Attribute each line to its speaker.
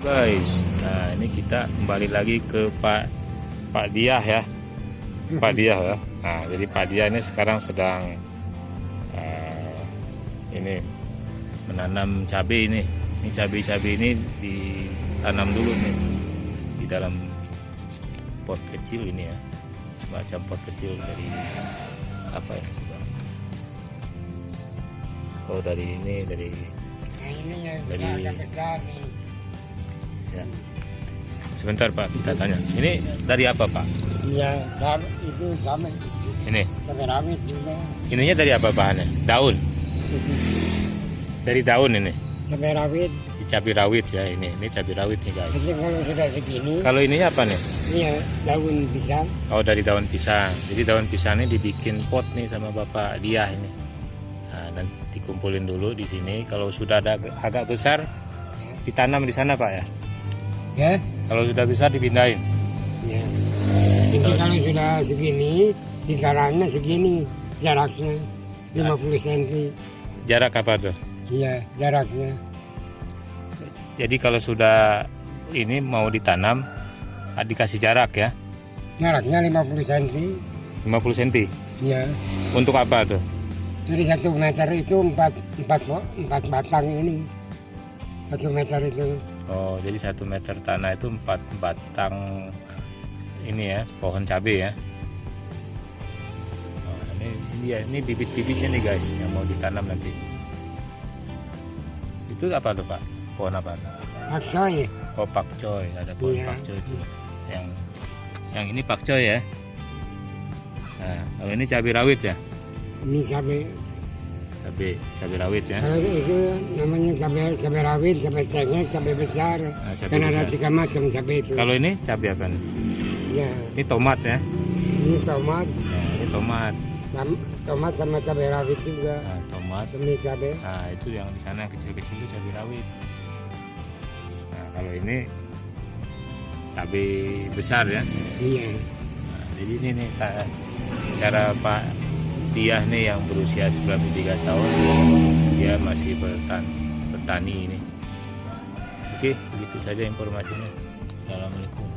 Speaker 1: Guys, nah ini kita kembali lagi ke Pak Diah ya, Pak Diah ya. Nah, jadi Pak Diah ini sekarang sedang ini menanam cabai ini. Ini cabai ini ditanam dulu nih di dalam pot kecil ini ya, semacam pot kecil dari apa ya? Oh dari ini dari
Speaker 2: besar nih.
Speaker 1: Ya. Sebentar Pak, kita tanya. Ini dari apa Pak?
Speaker 2: Iya, itu sama.
Speaker 1: Ini.
Speaker 2: Cabai rawit juga.
Speaker 1: Ininya dari apa bahannya? Daun. Dari daun ini.
Speaker 2: Cabai rawit.
Speaker 1: Cabai rawit ya ini. Ini cabai rawit nih guys.
Speaker 2: Jadi kalau sudah segini,
Speaker 1: Kalau ininya apa nih?
Speaker 2: iya daun pisang.
Speaker 1: Oh dari daun pisang. Jadi daun pisang ini dibikin pot nih sama Bapak Diah ini. Nah, nanti dikumpulin dulu di sini. Kalau sudah ada agak besar, ditanam di sana Pak ya.
Speaker 2: Ya.
Speaker 1: Kalau sudah besar dipindahin.
Speaker 2: Ya. Jadi kalau sudah segini, ditanamnya segini jaraknya 50 cm.
Speaker 1: Jarak apa tuh?
Speaker 2: Iya, jaraknya.
Speaker 1: Jadi kalau sudah ini mau ditanam, dikasih jarak ya.
Speaker 2: Jaraknya 50 cm.
Speaker 1: 50 cm.
Speaker 2: Iya.
Speaker 1: Untuk apa tuh?
Speaker 2: Jadi 1 meter itu 4 batang ini. 1 meter itu.
Speaker 1: Oh, jadi 1 meter tanah itu 4 batang ini ya, pohon cabai ya. Oh, ini bibit-bibitnya nih guys, yang mau ditanam nanti. Itu apa tuh Pak? Pohon apa?
Speaker 2: Pakcoy.
Speaker 1: Oh, pakcoy, ada pohon
Speaker 2: Iya.
Speaker 1: pakcoy itu. Yang ini pakcoy ya. Nah, kalau ini cabai rawit ya.
Speaker 2: Ini cabai
Speaker 1: Rawit ya.
Speaker 2: Kalau itu namanya cabai rawit, cabai cengkeh, cabai besar.
Speaker 1: Nah, cabai
Speaker 2: Kan ada
Speaker 1: besar.
Speaker 2: 3 macam cabai itu.
Speaker 1: Kalau ini cabai apa nih?
Speaker 2: Ya,
Speaker 1: Ini tomat ya.
Speaker 2: ini tomat,
Speaker 1: Nah, ini tomat.
Speaker 2: tomat sama cabai rawit juga.
Speaker 1: Nah, tomat.
Speaker 2: Ini cabai.
Speaker 1: Nah, itu yang di sana kecil-kecil itu cabai rawit. Nah, kalau ini cabai besar ya.
Speaker 2: Iya.
Speaker 1: Nah, jadi ini nih cara Pak Diah nih yang berusia 93 tahun, dia masih bertani ini. Oke, begitu saja informasinya. Assalamualaikum.